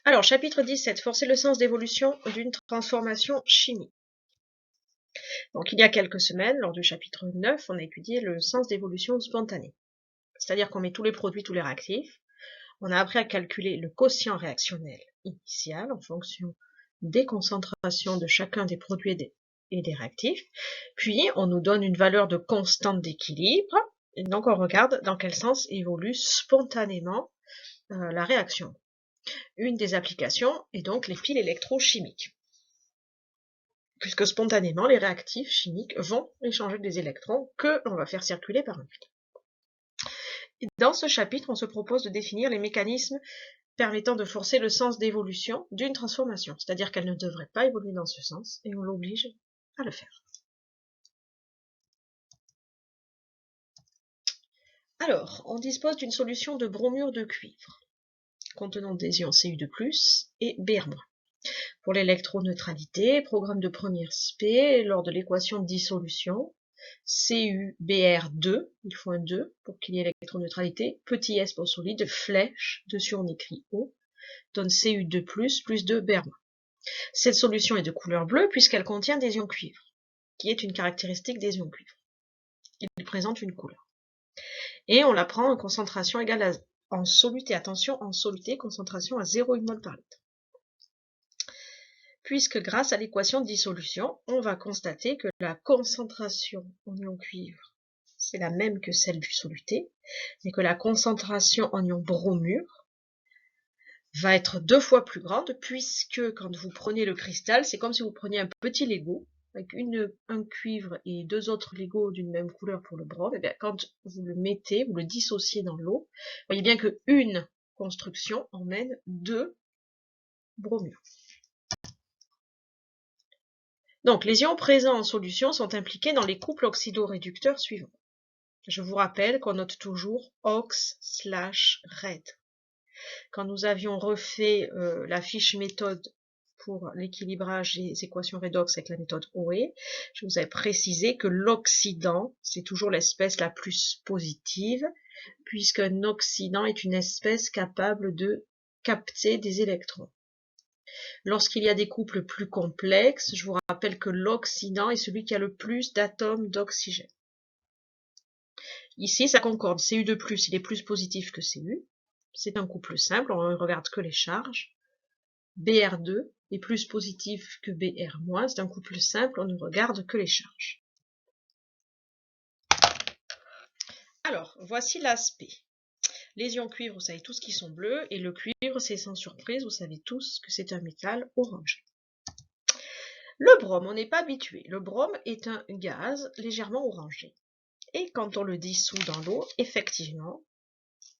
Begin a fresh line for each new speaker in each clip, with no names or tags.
Alors, chapitre 17, forcer le sens d'évolution d'une transformation chimique. Donc, il y a quelques semaines, lors du chapitre 9, on a étudié le sens d'évolution spontanée. C'est-à-dire qu'on met tous les produits, tous les réactifs. On a appris à calculer le quotient réactionnel initial en fonction des concentrations de chacun des produits et des réactifs. Puis, on nous donne une valeur de constante d'équilibre. Et donc, on regarde dans quel sens évolue spontanément la réaction. Une des applications est donc les piles électrochimiques, puisque spontanément, les réactifs chimiques vont échanger des électrons que l'on va faire circuler par un fil. Dans ce chapitre, on se propose de définir les mécanismes permettant de forcer le sens d'évolution d'une transformation, c'est-à-dire qu'elle ne devrait pas évoluer dans ce sens, et on l'oblige à le faire. Alors, on dispose d'une solution de bromure de cuivre, contenant des ions Cu2+, et Br-. Pour l'électroneutralité, programme de première spé, lors de l'équation de dissolution, CuBr2, il faut un 2 pour qu'il y ait l'électroneutralité, petit s pour solide, flèche, dessus on écrit O, donne Cu2+, plus 2 Br-. Cette solution est de couleur bleue puisqu'elle contient des ions cuivre, qui est une caractéristique des ions cuivre. Il présente une couleur. Et on la prend en concentration égale à, en soluté, attention, en soluté, concentration à 0,1 mol par litre. Puisque grâce à l'équation de dissolution, on va constater que la concentration en ion cuivre, c'est la même que celle du soluté, mais que la concentration en ion bromure va être 2 fois plus grande, puisque quand vous prenez le cristal, c'est comme si vous preniez un petit Lego, avec un cuivre et 2 autres Legos d'une même couleur pour le brome, et bien quand vous le mettez, vous le dissociez dans l'eau, vous voyez bien qu'une construction emmène 2 bromures. Donc, les ions présents en solution sont impliqués dans les couples oxydoréducteurs suivants. Je vous rappelle qu'on note toujours OX/RED. Quand nous avions refait la fiche méthode pour l'équilibrage des équations redox avec la méthode OE, je vous avais précisé que l'oxydant, c'est toujours l'espèce la plus positive, puisqu'un oxydant est une espèce capable de capter des électrons. Lorsqu'il y a des couples plus complexes, je vous rappelle que l'oxydant est celui qui a le plus d'atomes d'oxygène. Ici, ça concorde. Cu2+, il est plus positif que Cu. C'est un couple simple, on ne regarde que les charges. Br2 est plus positif que Br-, c'est un couple simple, on ne regarde que les charges. Alors, voici l'aspect. Les ions cuivre, vous savez tous qu'ils sont bleus, et le cuivre, c'est sans surprise, vous savez tous que c'est un métal orangé. Le brome, on n'est pas habitué. Le brome est un gaz légèrement orangé. Et quand on le dissout dans l'eau, effectivement,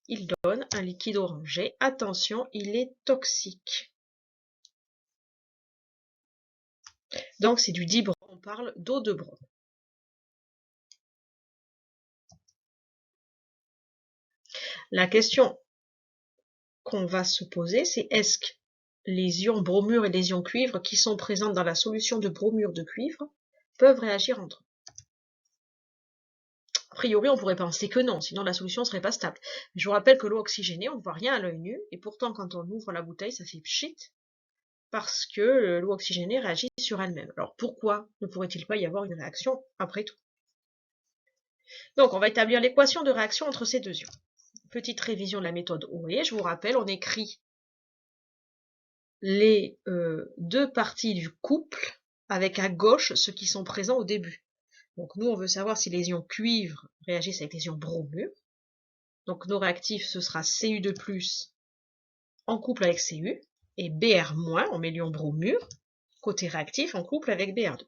il donne un liquide orangé. Attention, il est toxique. Donc c'est du dibrome, on parle d'eau de brome. La question qu'on va se poser, c'est est-ce que les ions bromure et les ions cuivre qui sont présents dans la solution de bromure de cuivre peuvent réagir entre eux? A priori, on pourrait penser que non, sinon la solution ne serait pas stable. Je vous rappelle que l'eau oxygénée, on ne voit rien à l'œil nu, et pourtant quand on ouvre la bouteille, ça fait pchit, parce que l'eau oxygénée réagit sur elle-même. Alors pourquoi ne pourrait-il pas y avoir une réaction après tout? Donc on va établir l'équation de réaction entre ces deux ions. Petite révision de la méthode OE, je vous rappelle, on écrit les deux parties du couple avec à gauche ceux qui sont présents au début. Donc nous, on veut savoir si les ions cuivre réagissent avec les ions bromure. Donc nos réactifs, ce sera Cu2+, en couple avec Cu, et Br-, on met l'ion bromure, côté réactif, en couple avec Br2.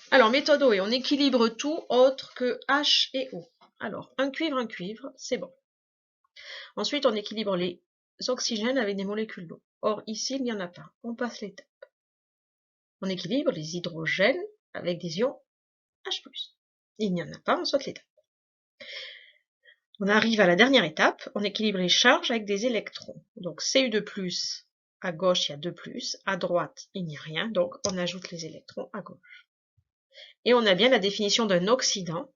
Alors, méthode OE, on équilibre tout autre que H et O. Alors, un cuivre, c'est bon. Ensuite, on équilibre les oxygènes avec des molécules d'eau. Or, ici, il n'y en a pas. On passe l'étape. On équilibre les hydrogènes avec des ions H+. Il n'y en a pas, on saute l'étape. On arrive à la dernière étape, on équilibre les charges avec des électrons. Donc Cu2+, à gauche, il y a 2+, à droite, il n'y a rien, donc on ajoute les électrons à gauche. Et on a bien la définition d'un oxydant,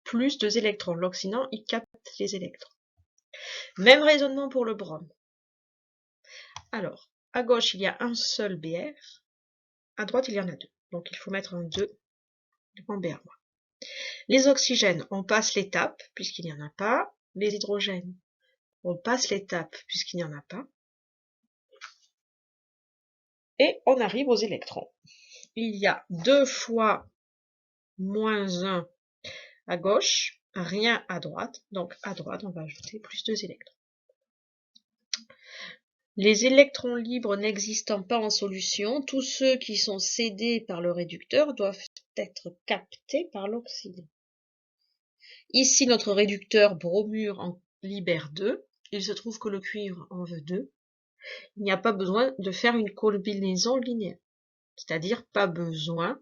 plus 2 électrons. L'oxydant, il capte les électrons. Même raisonnement pour le brome. Alors, à gauche, il y a un seul BR. À droite, il y en a 2. Donc, il faut mettre un 2 en BR-. Les oxygènes, on passe l'étape, puisqu'il n'y en a pas. Les hydrogènes, on passe l'étape, puisqu'il n'y en a pas. Et on arrive aux électrons. Il y a 2 fois moins 1 à gauche, rien à droite. Donc, à droite, on va ajouter plus 2 électrons. Les électrons libres n'existant pas en solution, tous ceux qui sont cédés par le réducteur doivent être captés par l'oxydant. Ici, notre réducteur bromure en libère 2. Il se trouve que le cuivre en veut 2. Il n'y a pas besoin de faire une combinaison linéaire. C'est-à-dire pas besoin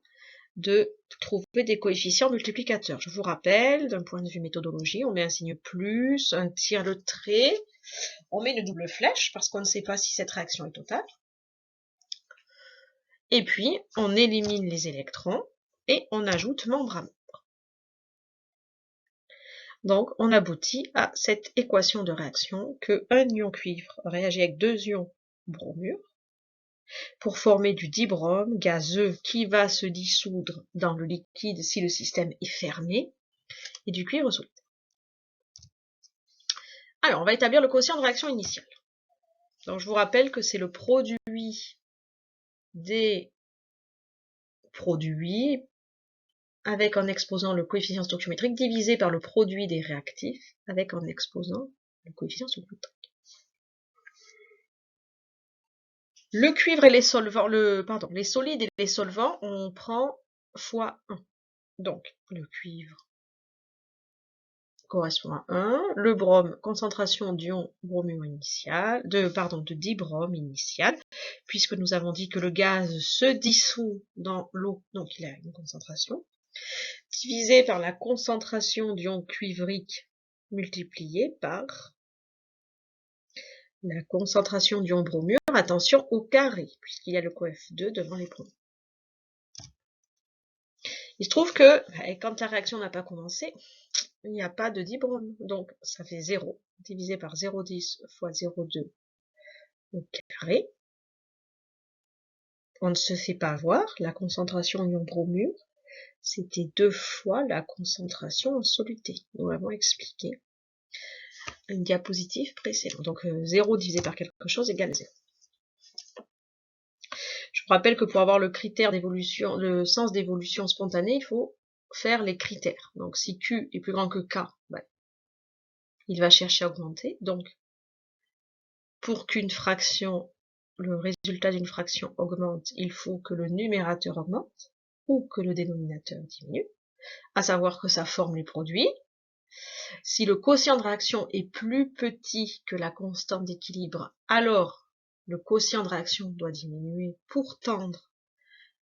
de trouver des coefficients multiplicateurs. Je vous rappelle, d'un point de vue méthodologie, on met un signe plus, un tire le trait, on met une double flèche parce qu'on ne sait pas si cette réaction est totale. Et puis, on élimine les électrons et on ajoute membre à membre. Donc, on aboutit à cette équation de réaction que un ion cuivre réagit avec 2 ions bromure pour former du dibrome gazeux qui va se dissoudre dans le liquide si le système est fermé, et du cuivre solide. Alors, on va établir le quotient de réaction initiale. Donc, je vous rappelle que c'est le produit des produits avec en exposant le coefficient stoichiométrique divisé par le produit des réactifs avec en exposant le coefficient stoichiométrique. Le cuivre et les solvants, les solides et les solvants, on prend fois 1. Donc, le cuivre correspond à 1. Le brome, concentration d'ion bromure initial, de dibrome initial, puisque nous avons dit que le gaz se dissout dans l'eau, donc il a une concentration, divisé par la concentration d'ion cuivrique multiplié par la concentration d'ion bromure, attention au carré, puisqu'il y a le coef 2 devant les pronoms. Il se trouve que, quand la réaction n'a pas commencé, il n'y a pas de dibrome, donc ça fait 0, divisé par 0,10 fois 0,2 au carré. On ne se fait pas voir, la concentration en ion bromure, c'était 2 fois la concentration en soluté. Nous l'avons expliqué à une diapositive précédente. Donc 0 divisé par quelque chose égale 0. Je vous rappelle que pour avoir le critère d'évolution, le sens d'évolution spontanée, il faut faire les critères. Donc si Q est plus grand que K, il va chercher à augmenter. Donc pour qu'une fraction, le résultat d'une fraction augmente, il faut que le numérateur augmente ou que le dénominateur diminue, à savoir que ça forme les produits. Si le quotient de réaction est plus petit que la constante d'équilibre, alors le quotient de réaction doit diminuer pour tendre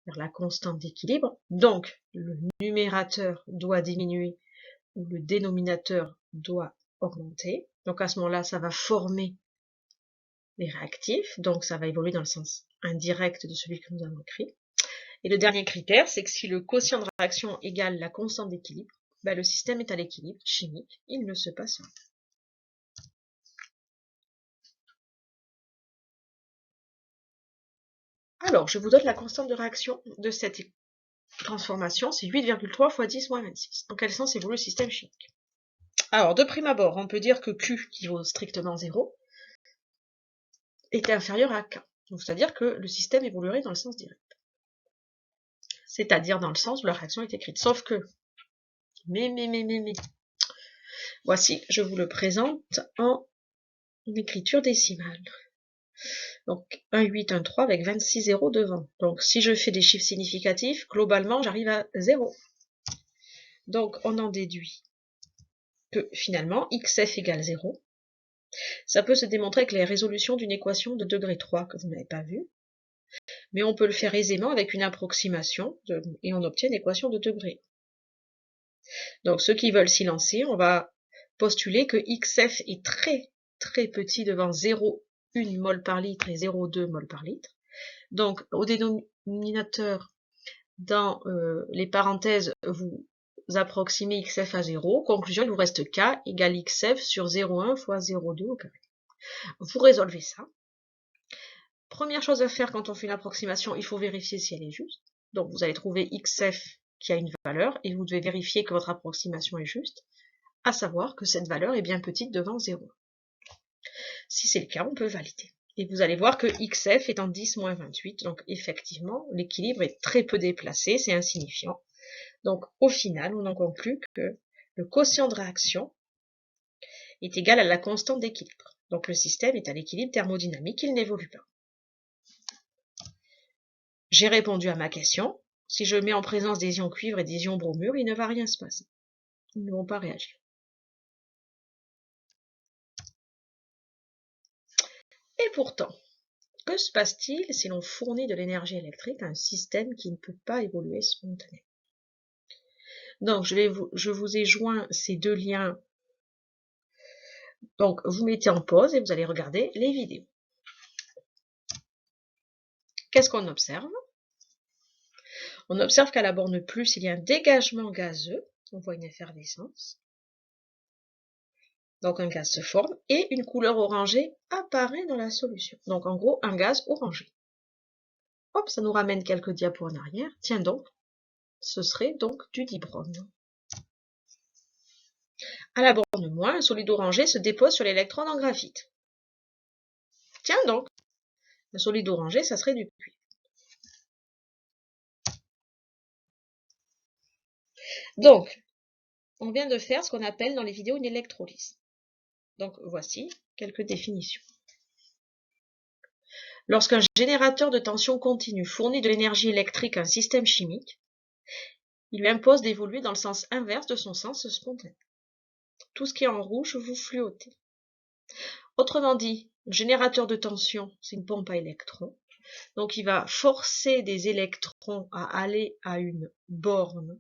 vers la constante d'équilibre. Donc, le numérateur doit diminuer ou le dénominateur doit augmenter. Donc, à ce moment-là, ça va former les réactifs. Donc, ça va évoluer dans le sens indirect de celui que nous avons écrit. Et le dernier critère, c'est que si le quotient de réaction égale la constante d'équilibre, le système est à l'équilibre chimique, il ne se passe rien. Alors, je vous donne la constante de réaction de cette transformation, c'est 8,3 fois 10 moins 26. Dans quel sens évolue le système chimique? Alors, de prime abord, on peut dire que Q, qui vaut strictement 0, est inférieur à K. C'est-à-dire que le système évoluerait dans le sens direct. C'est-à-dire dans le sens où la réaction est écrite. Sauf que, voici, je vous le présente en écriture décimale. Donc 1, 8, 1, 3 avec 26 zéros devant. Donc si je fais des chiffres significatifs, globalement j'arrive à 0. Donc on en déduit que finalement xf égale 0. Ça peut se démontrer avec les résolutions d'une équation de degré 3 que vous n'avez pas vue. Mais on peut le faire aisément avec une approximation et on obtient une équation de degré. Donc ceux qui veulent s'y lancer, on va postuler que xf est très très petit devant 0,1 mol par litre et 0,2 mol par litre. Donc au dénominateur, dans les parenthèses, vous approximez xf à 0. Conclusion, il vous reste k égale xf sur 0,1 fois 0,2 au carré. Vous résolvez ça. Première chose à faire quand on fait une approximation, il faut vérifier si elle est juste. Donc vous allez trouver XF qui a une valeur et vous devez vérifier que votre approximation est juste, à savoir que cette valeur est bien petite devant 0. Si c'est le cas, on peut valider. Et vous allez voir que XF est en 10 moins 28, donc effectivement, l'équilibre est très peu déplacé, c'est insignifiant. Donc au final, on en conclut que le quotient de réaction est égal à la constante d'équilibre. Donc le système est à l'équilibre thermodynamique, il n'évolue pas. J'ai répondu à ma question. Si je mets en présence des ions cuivre et des ions bromure, il ne va rien se passer. Ils ne vont pas réagir. Et pourtant, que se passe-t-il si l'on fournit de l'énergie électrique à un système qui ne peut pas évoluer spontanément? Donc, je vous ai joint ces deux liens. Donc, vous mettez en pause et vous allez regarder les vidéos. Qu'est-ce qu'on observe? On observe qu'à la borne plus, il y a un dégagement gazeux. On voit une effervescence. Donc, un gaz se forme et une couleur orangée apparaît dans la solution. Donc, en gros, un gaz orangé. Hop, ça nous ramène quelques diapos en arrière. Tiens donc, ce serait donc du dibrome. À la borne moins, un solide orangé se dépose sur l'électrode en graphite. Tiens donc, un solide orangé, ça serait du cuivre. Donc, on vient de faire ce qu'on appelle dans les vidéos une électrolyse. Donc, voici quelques définitions. Lorsqu'un générateur de tension continue fournit de l'énergie électrique à un système chimique, il lui impose d'évoluer dans le sens inverse de son sens spontané. Tout ce qui est en rouge, vous fluotez. Autrement dit, le générateur de tension, c'est une pompe à électrons. Donc, il va forcer des électrons à aller à une borne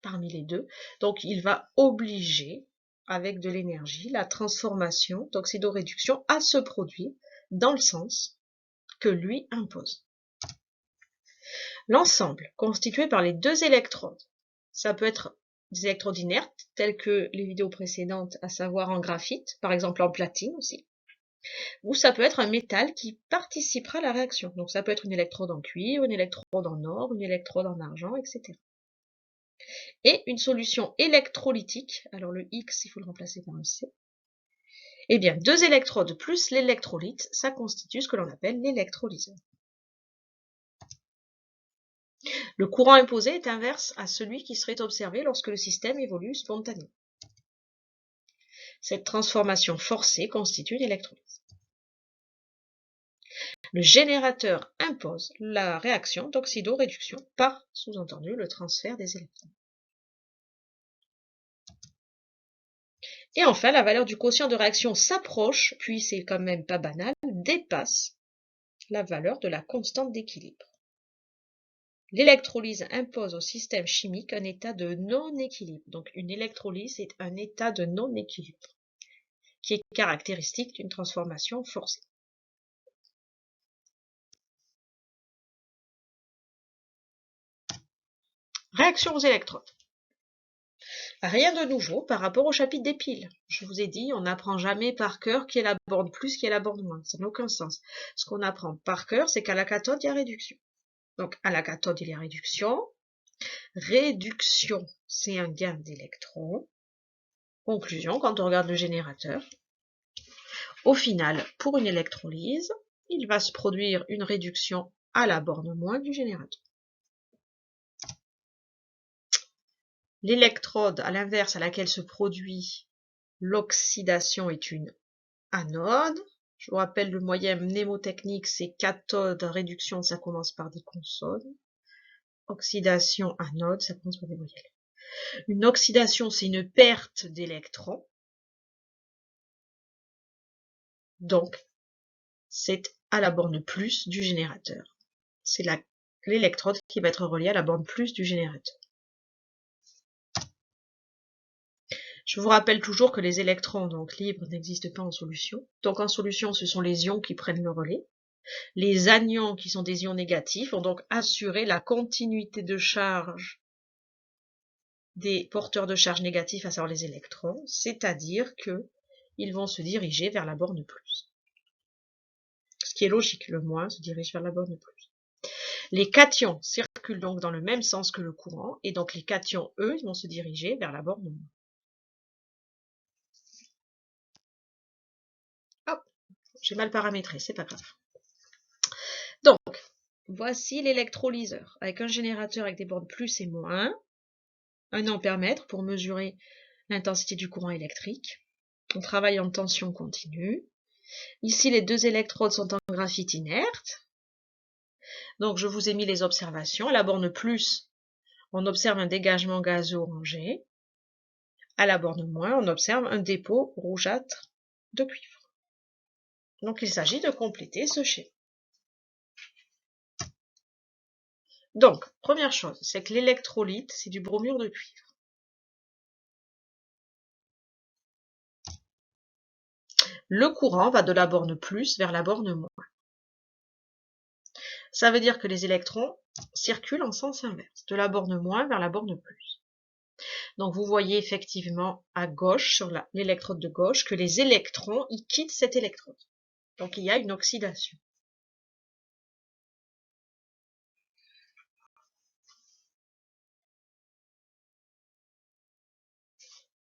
parmi les deux. Donc, il va obliger, avec de l'énergie, la transformation d'oxydoréduction à se produire dans le sens que lui impose. L'ensemble constitué par les deux électrodes, ça peut être des électrodes inertes, telles que les vidéos précédentes, à savoir en graphite, par exemple en platine aussi, ou ça peut être un métal qui participera à la réaction. Donc ça peut être une électrode en cuivre, une électrode en or, une électrode en argent, etc. Et une solution électrolytique, alors le X, il faut le remplacer par un C. Eh bien, deux électrodes plus l'électrolyte, ça constitue ce que l'on appelle l'électrolyseur. Le courant imposé est inverse à celui qui serait observé lorsque le système évolue spontanément. Cette transformation forcée constitue une électrolyse. Le générateur impose la réaction d'oxydoréduction par, sous-entendu, le transfert des électrons. Et enfin, la valeur du quotient de réaction s'approche, puis c'est quand même pas banal, dépasse la valeur de la constante d'équilibre. L'électrolyse impose au système chimique un état de non-équilibre. Donc une électrolyse est un état de non-équilibre qui est caractéristique d'une transformation forcée. Réaction aux électrodes. Rien de nouveau par rapport au chapitre des piles. Je vous ai dit, on n'apprend jamais par cœur qui est la borne plus, qui est la borne moins. Ça n'a aucun sens. Ce qu'on apprend par cœur, c'est qu'à la cathode, il y a réduction. Donc à la cathode, il y a réduction. Réduction, c'est un gain d'électrons. Conclusion, quand on regarde le générateur, au final, pour une électrolyse, il va se produire une réduction à la borne moins du générateur. L'électrode, à l'inverse, à laquelle se produit l'oxydation est une anode. Je vous rappelle, le moyen mnémotechnique, c'est cathode, réduction, ça commence par des consonnes. Oxydation, anode, ça commence par des voyelles. Une oxydation, c'est une perte d'électrons. Donc, c'est à la borne plus du générateur. C'est l'électrode qui va être reliée à la borne plus du générateur. Je vous rappelle toujours que les électrons donc libres n'existent pas en solution. Donc en solution, ce sont les ions qui prennent le relais. Les anions, qui sont des ions négatifs, vont donc assurer la continuité de charge des porteurs de charge négatifs, à savoir les électrons, c'est-à-dire qu'ils vont se diriger vers la borne plus. Ce qui est logique. Le moins se dirige vers la borne plus. Les cations circulent donc dans le même sens que le courant, et donc les cations, eux, vont se diriger vers la borne moins. Hop, j'ai mal paramétré, c'est pas grave. Donc, voici l'électrolyseur, avec un générateur avec des bornes plus et moins, un ampèremètre pour mesurer l'intensité du courant électrique. On travaille en tension continue. Ici, les deux électrodes sont en graphite inerte. Donc, je vous ai mis les observations. À la borne plus, on observe un dégagement gazeux orangé. À la borne moins, on observe un dépôt rougeâtre de cuivre. Donc, il s'agit de compléter ce schéma. Donc, première chose, c'est que l'électrolyte, c'est du bromure de cuivre. Le courant va de la borne plus vers la borne moins. Ça veut dire que les électrons circulent en sens inverse, de la borne moins vers la borne plus. Donc vous voyez effectivement à gauche, sur l'électrode de gauche, que les électrons, ils quittent cette électrode. Donc il y a une oxydation.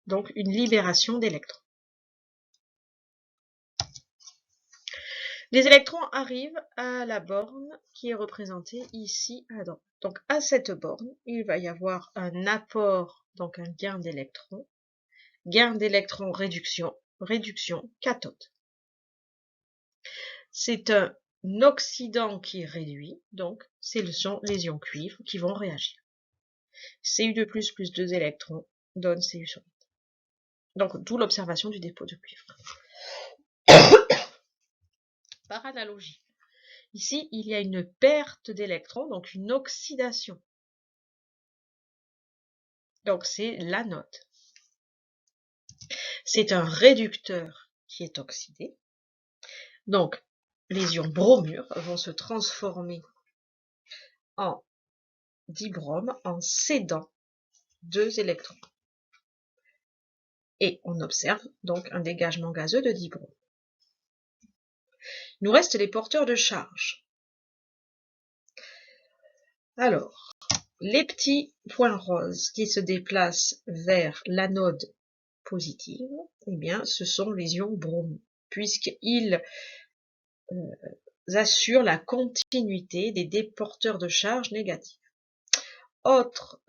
Donc une libération d'électrons. Les électrons arrivent à la borne qui est représentée ici à droite. Donc à cette borne, il va y avoir un apport, donc un gain d'électrons, réduction, cathode. C'est un oxydant qui est réduit, donc ce sont les ions cuivre qui vont réagir. Cu2+, plus 2 électrons donne Cu sur 8. Donc d'où l'observation du dépôt de cuivre. Par analogie, ici il y a une perte d'électrons, donc une oxydation. Donc c'est l'anode. C'est un réducteur qui est oxydé. Donc les ions bromure vont se transformer en dibrome en cédant 2 électrons. Et on observe donc un dégagement gazeux de dibrome. Il nous reste les porteurs de charge. Alors, les petits points roses qui se déplacent vers l'anode positive, eh bien, ce sont les ions bromure, puisqu'ils assurent la continuité des déporteurs de charge négatifs. Autre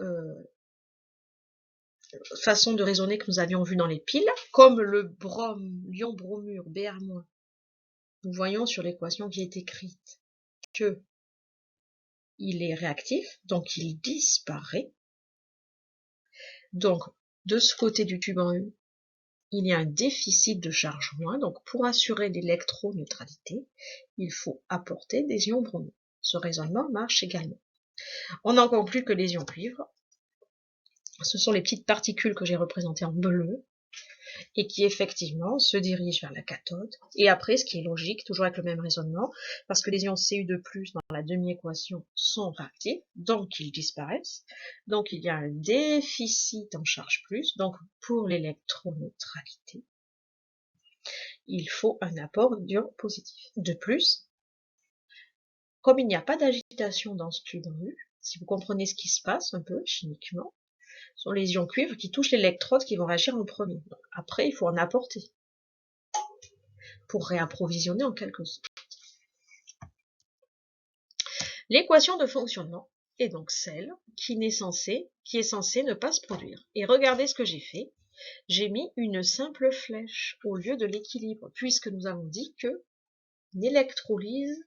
façon de raisonner que nous avions vu dans les piles, comme l'ion bromure Br-, nous voyons sur l'équation qui est écrite que il est réactif, donc il disparaît. Donc, de ce côté du tube en U, il y a un déficit de charge moins. Donc, pour assurer l'électroneutralité, il faut apporter des ions bromure. Ce raisonnement marche également. On en conclut que les ions cuivre, ce sont les petites particules que j'ai représentées en bleu, et qui effectivement se dirigent vers la cathode. Et après, ce qui est logique, toujours avec le même raisonnement, parce que les ions Cu2+, dans la demi-équation, sont réactifs, donc ils disparaissent. Donc il y a un déficit en charge plus, donc pour l'électroneutralité, il faut un apport d'ions positifs. De plus, comme il n'y a pas d'agitation dans ce tube U, si vous comprenez ce qui se passe un peu chimiquement, ce sont les ions cuivre qui touchent l'électrode qui vont réagir en premier. Donc, après, il faut en apporter pour réapprovisionner en quelque sorte. L'équation de fonctionnement est donc celle qui est censée ne pas se produire. Et regardez ce que j'ai fait. J'ai mis une simple flèche au lieu de l'équilibre, puisque nous avons dit que l'électrolyse,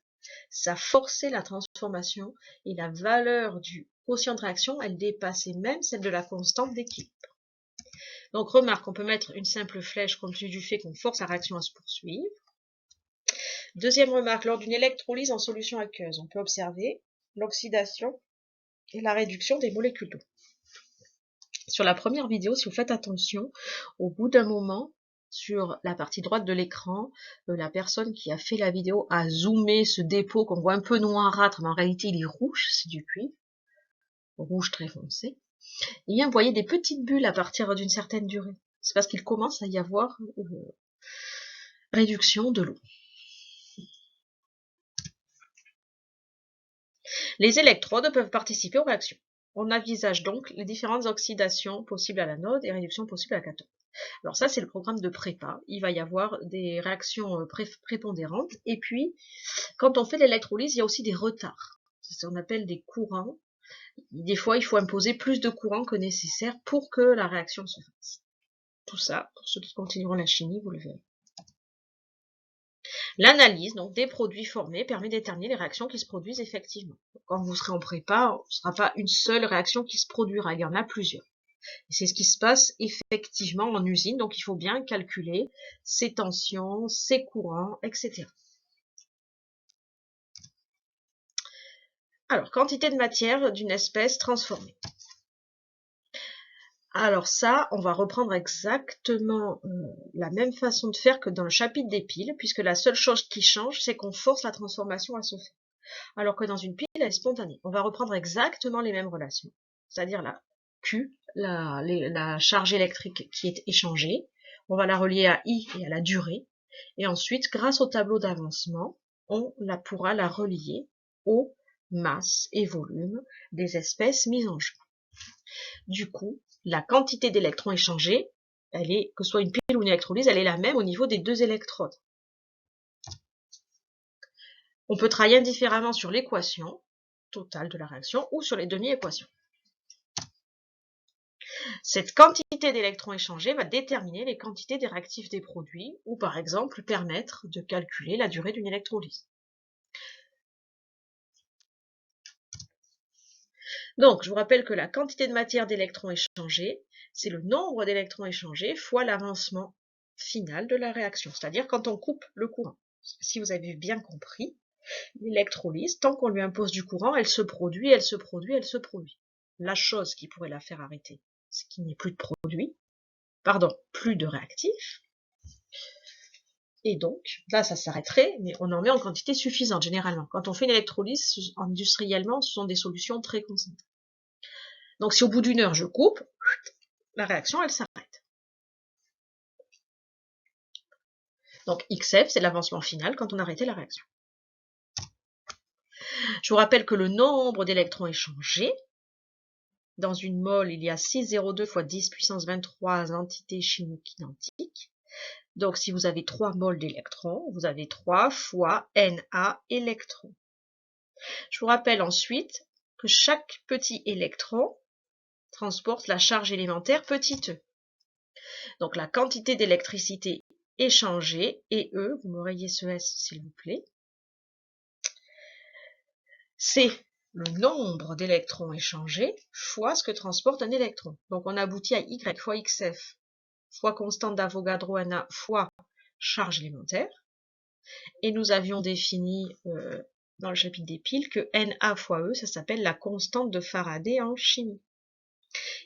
ça forçait la transformation et la valeur du quotient de réaction, elle dépassait même celle de la constante d'équilibre. Donc remarque, on peut mettre une simple flèche compte tenu du fait qu'on force la réaction à se poursuivre. Deuxième remarque, lors d'une électrolyse en solution aqueuse, on peut observer l'oxydation et la réduction des molécules d'eau. Sur la première vidéo, si vous faites attention, au bout d'un moment, sur la partie droite de l'écran, la personne qui a fait la vidéo a zoomé ce dépôt qu'on voit un peu noirâtre, mais en réalité il est rouge, c'est du cuivre, rouge très foncé. Et bien, vous voyez des petites bulles à partir d'une certaine durée. C'est parce qu'il commence à y avoir réduction de l'eau. Les électrodes peuvent participer aux réactions. On envisage donc les différentes oxydations possibles à l'anode et réductions possibles à la cathode. Alors ça, c'est le programme de prépa. Il va y avoir des réactions prépondérantes. Et puis, quand on fait l'électrolyse, il y a aussi des retards. C'est ce qu'on appelle des courants. Des fois, il faut imposer plus de courant que nécessaire pour que la réaction se fasse. Tout ça, pour ceux qui continueront la chimie, vous le verrez. L'analyse donc des produits formés permet de déterminer les réactions qui se produisent effectivement. Quand vous serez en prépa, ce ne sera pas une seule réaction qui se produira, il y en a plusieurs. Et c'est ce qui se passe effectivement en usine, donc il faut bien calculer ses tensions, ses courants, etc. Alors, quantité de matière d'une espèce transformée. Alors ça, on va reprendre exactement la même façon de faire que dans le chapitre des piles, puisque la seule chose qui change, c'est qu'on force la transformation à se faire. Alors que dans une pile, elle est spontanée. On va reprendre exactement les mêmes relations, c'est-à-dire la Q, la charge électrique qui est échangée. On va la relier à I et à la durée. Et ensuite, grâce au tableau d'avancement, on pourra la relier aux masses et volumes des espèces mises en jeu. Du coup, la quantité d'électrons échangés, elle est, que ce soit une pile ou une électrolyse, elle est la même au niveau des deux électrodes. On peut travailler indifféremment sur l'équation totale de la réaction ou sur les demi-équations. Cette quantité d'électrons échangés va déterminer les quantités des réactifs des produits ou par exemple permettre de calculer la durée d'une électrolyse. Donc, je vous rappelle que la quantité de matière d'électrons échangés, c'est le nombre d'électrons échangés fois l'avancement final de la réaction, c'est-à-dire quand on coupe le courant. Si vous avez bien compris, l'électrolyse, tant qu'on lui impose du courant, elle se produit, elle se produit, elle se produit. La chose qui pourrait la faire arrêter, c'est qu'il n'y ait plus de produit, plus de réactifs, et donc, là, ça s'arrêterait, mais on en met en quantité suffisante, généralement. Quand on fait une électrolyse, industriellement, ce sont des solutions très concentrées. Donc, si au bout d'une heure, je coupe, la réaction, elle s'arrête. Donc, XF, c'est l'avancement final quand on a arrêté la réaction. Je vous rappelle que le nombre d'électrons échangés, dans une mole, il y a 6,02 fois 10 puissance 23 entités chimiques identiques. Donc, si vous avez 3 moles d'électrons, vous avez 3 fois Na électrons. Je vous rappelle ensuite que chaque petit électron transporte la charge élémentaire petit e. Donc, la quantité d'électricité échangée, et E, vous me rayez ce S s'il vous plaît, c'est le nombre d'électrons échangés fois ce que transporte un électron. Donc, on aboutit à Y fois XF fois constante d'Avogadro Na fois charge élémentaire. Et nous avions défini dans le chapitre des piles que Na fois E, ça s'appelle la constante de Faraday en chimie.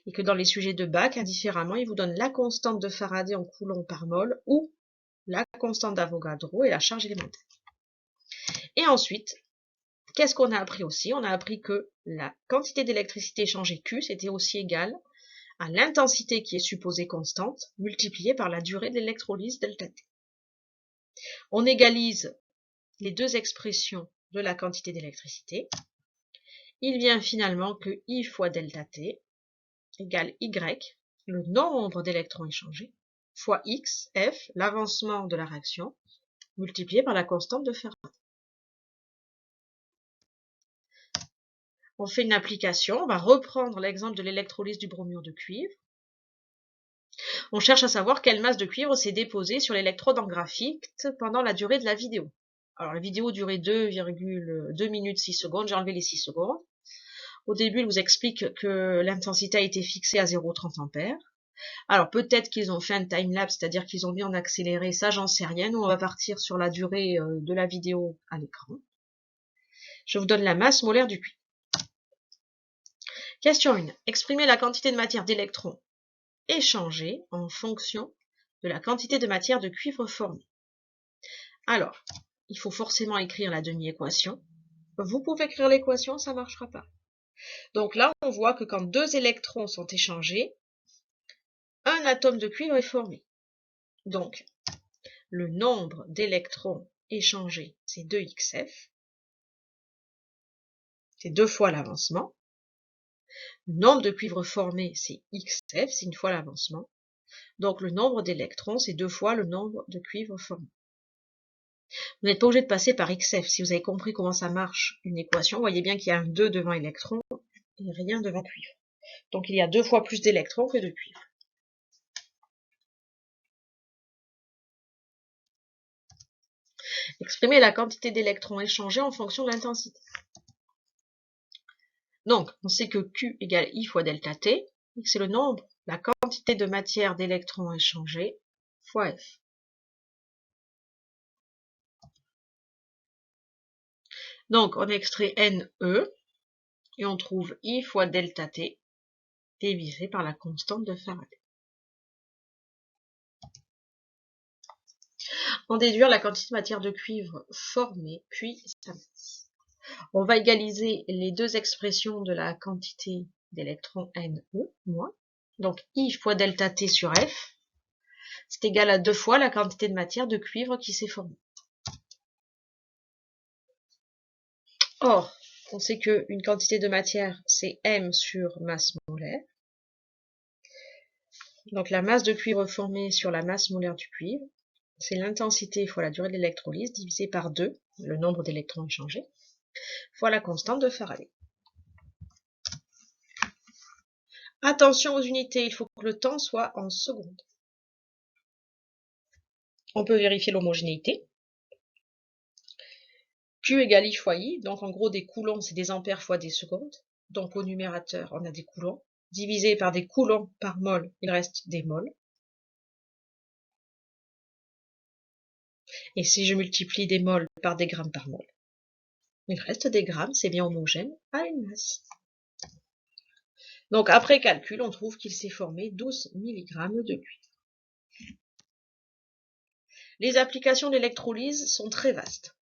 Et que dans les sujets de bac, indifféremment, il vous donne la constante de Faraday en coulomb par mol ou la constante d'Avogadro et la charge élémentaire. Et ensuite, qu'est-ce qu'on a appris aussi? On a appris que la quantité d'électricité échangée Q, c'était aussi égal à l'intensité qui est supposée constante, multipliée par la durée de l'électrolyse delta T. On égalise les deux expressions de la quantité d'électricité. Il vient finalement que I fois delta T égale Y, le nombre d'électrons échangés, fois X, F, l'avancement de la réaction, multiplié par la constante de Faraday. On fait une application, on va reprendre l'exemple de l'électrolyse du bromure de cuivre. On cherche à savoir quelle masse de cuivre s'est déposée sur l'électrode en graphite pendant la durée de la vidéo. Alors la vidéo durait 2,2 minutes 6 secondes, j'ai enlevé les 6 secondes. Au début, il vous explique que l'intensité a été fixée à 0,30 ampères. Alors peut-être qu'ils ont fait un time-lapse, c'est-à-dire qu'ils ont mis en accéléré, ça j'en sais rien. Nous on va partir sur la durée de la vidéo à l'écran. Je vous donne la masse molaire du cuivre. Question 1. Exprimez la quantité de matière d'électrons échangés en fonction de la quantité de matière de cuivre formée. Alors, il faut forcément écrire la demi-équation. Vous pouvez écrire l'équation, ça ne marchera pas. Donc là, on voit que quand deux électrons sont échangés, un atome de cuivre est formé. Donc, le nombre d'électrons échangés, c'est 2XF. c'est 2 fois l'avancement. Le nombre de cuivres formés, c'est XF, c'est une fois l'avancement. Donc le nombre d'électrons, c'est 2 fois le nombre de cuivres formés. Vous n'êtes pas obligé de passer par XF. Si vous avez compris comment ça marche, une équation, vous voyez bien qu'il y a un 2 devant électron et rien devant cuivre. Donc il y a 2 fois plus d'électrons que de cuivre. Exprimer la quantité d'électrons échangés en fonction de l'intensité. Donc, on sait que Q égale I fois delta T, c'est le nombre, la quantité de matière d'électrons échangés fois F. Donc, on extrait NE, et on trouve I fois delta T, divisé par la constante de Faraday. On déduire la quantité de matière de cuivre formée, puis sa masse. On va égaliser les deux expressions de la quantité d'électrons NE, moins. Donc, I fois delta T sur F, c'est égal à 2 fois la quantité de matière de cuivre qui s'est formée. Or, on sait qu'une quantité de matière, c'est M sur masse molaire. Donc la masse de cuivre formée sur la masse molaire du cuivre, c'est l'intensité fois la durée de l'électrolyse divisé par 2, le nombre d'électrons échangés, fois la constante de Faraday. Attention aux unités, il faut que le temps soit en secondes. On peut vérifier l'homogénéité. Q égale I fois I, donc en gros des coulombs, c'est des ampères fois des secondes. Donc au numérateur, on a des coulombs. Divisé par des coulombs par mol, il reste des mols. Et si je multiplie des mols par des grammes par mol, il reste des grammes, c'est bien homogène à une masse. Donc après calcul, on trouve qu'il s'est formé 12 mg de cuivre. Les applications de l'électrolyse sont très vastes.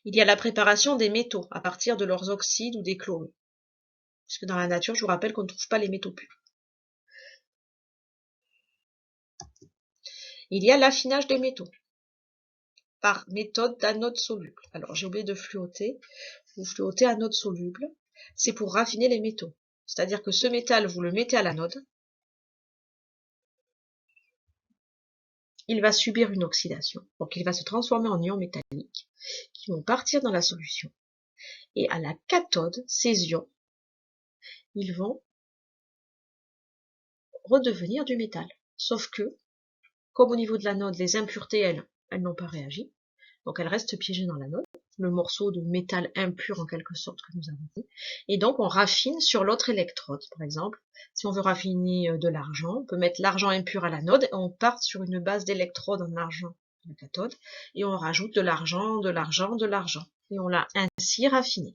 Il y a la préparation des métaux à partir de leurs oxydes ou des chlorures. Parce que dans la nature, je vous rappelle qu'on ne trouve pas les métaux purs. Il y a l'affinage des métaux par méthode d'anode soluble. Alors j'ai oublié de fluoter. Vous fluotez anode soluble, c'est pour raffiner les métaux. C'est-à-dire que ce métal, vous le mettez à l'anode, il va subir une oxydation. Donc il va se transformer en ions métalliques qui vont partir dans la solution. Et à la cathode, ces ions, ils vont redevenir du métal. Sauf que, comme au niveau de l'anode, les impuretés, elles n'ont pas réagi. Donc elles restent piégées dans l'anode, le morceau de métal impur en quelque sorte que nous avons dit. Et donc on raffine sur l'autre électrode. Par exemple, si on veut raffiner de l'argent, on peut mettre l'argent impur à l'anode et on part sur une base d'électrode en argent à la cathode et on rajoute de l'argent, de l'argent, de l'argent. Et on l'a ainsi raffiné.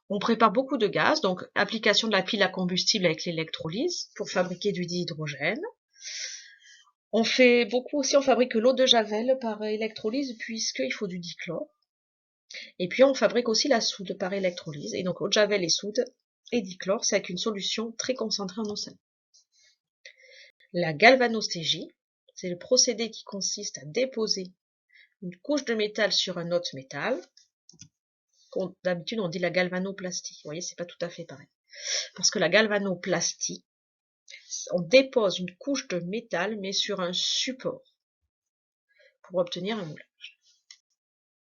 On prépare beaucoup de gaz, donc application de la pile à combustible avec l'électrolyse pour fabriquer du dihydrogène. On fait beaucoup aussi, on fabrique l'eau de Javel par électrolyse puisqu'il faut du dichlore. Et puis on fabrique aussi la soude par électrolyse. Et donc eau de Javel et soude et dichlore, c'est avec une solution très concentrée en eau salée. La galvanostégie, c'est le procédé qui consiste à déposer une couche de métal sur un autre métal. D'habitude, on dit la galvanoplastie. Vous voyez, c'est pas tout à fait pareil. Parce que la galvanoplastie, on dépose une couche de métal, mais sur un support, pour obtenir un moule.